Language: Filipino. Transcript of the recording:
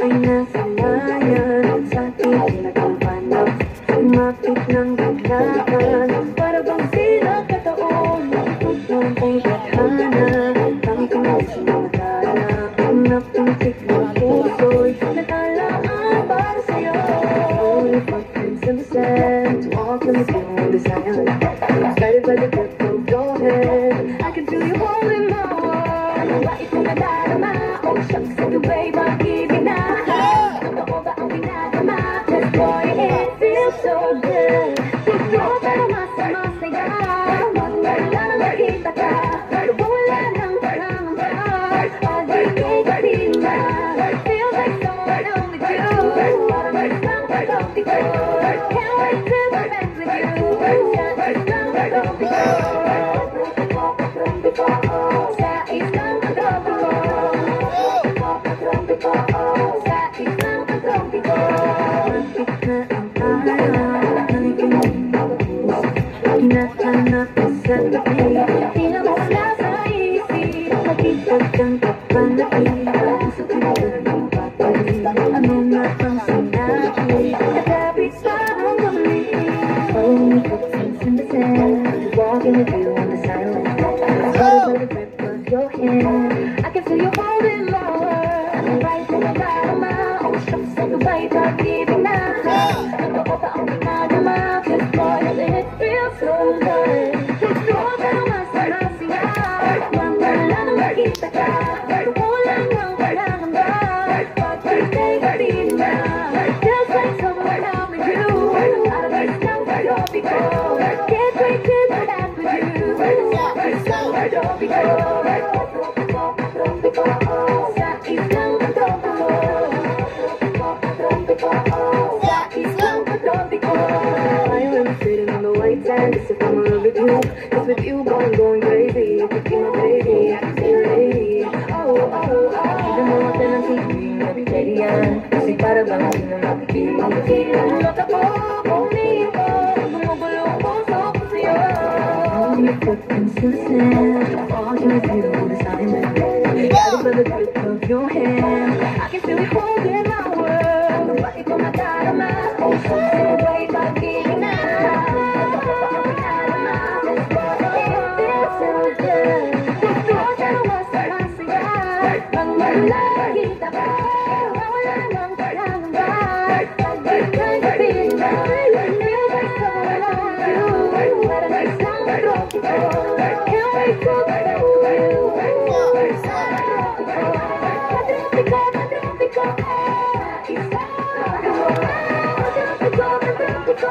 ay nasanayan sa tinig ng panap. Umapit ng biglaan, para bang silang kataon. Tutong ay bathana, kami kumalis ng matala. Napuntik ng puso'y natalaan para sa'yo. Only footprints in the sand, walking with you in the silence. Guided by the grip of your hand, I can feel you holding my world. Wait kung nadarama, oh shucks, ito ba'y pag-ibig na? Totoo ba ang pinagama? Cause boy, it feels so good. Totoo pero masaya. Wala nang nakita ka, wala nang pangamba. Pag-ibig ka din na, feels like someone else with you. Parang isang pag-ibig ko, can't wait to spend with you. Isang pag-ibig ko, sa isang pag-ibig ko, sa isang pag-ibig ko. Bakit na ang araw, naligayin hinahanap ko sa tabi, pinamula sa isip, magkitag kang kapanapin. Gusto ko na ng patay, ano nga ang sinabi, katabi sa ang gabi. Only footprints in the sand, walking with you on the silence. Caught by the grip of your hand, I can feel you holding my world. Right in the bottom of oh shucks, ito ba'y pag-ibig na? Totoo ba ang ginagawa? Cause boy, it feels so good. Totoo pero masaya. Wala nang makita ka, wala nang pangamba. Pag-ibig ka din na, just like someone else with you. Out of isang pag-ibig ko, can't wait to dance with you. Isang pag-ibig ko, sa isang pag-ibig ko, sa isang pag-ibig ko. I remember sitting on the white sand, as if I'm in love with you. Cause with you, boy, I'm going crazy. You could be my baby, I can see your lady. Oh, oh, oh. Even though I'm feeling TV, every day yan. Kasi para bang hindi na makikinig. Makikinig ako, kunin ko. Bumubulo ang puso ko sa'yo. Only footprints in the sand, walking with you on the silence. Guided by the grip of your hand, I can feel you holding my world. Bakit ko madarama, oh shucks, ito ba'y pag-ibig na? Nakita ka, wala nang pangamba. Pag-ibig ka din na, feel like someone else with you. Parang isang trophy ko, can't wait to spend with you. Isang trophy ko, trophy ko, isang trophy ko, trophy ko.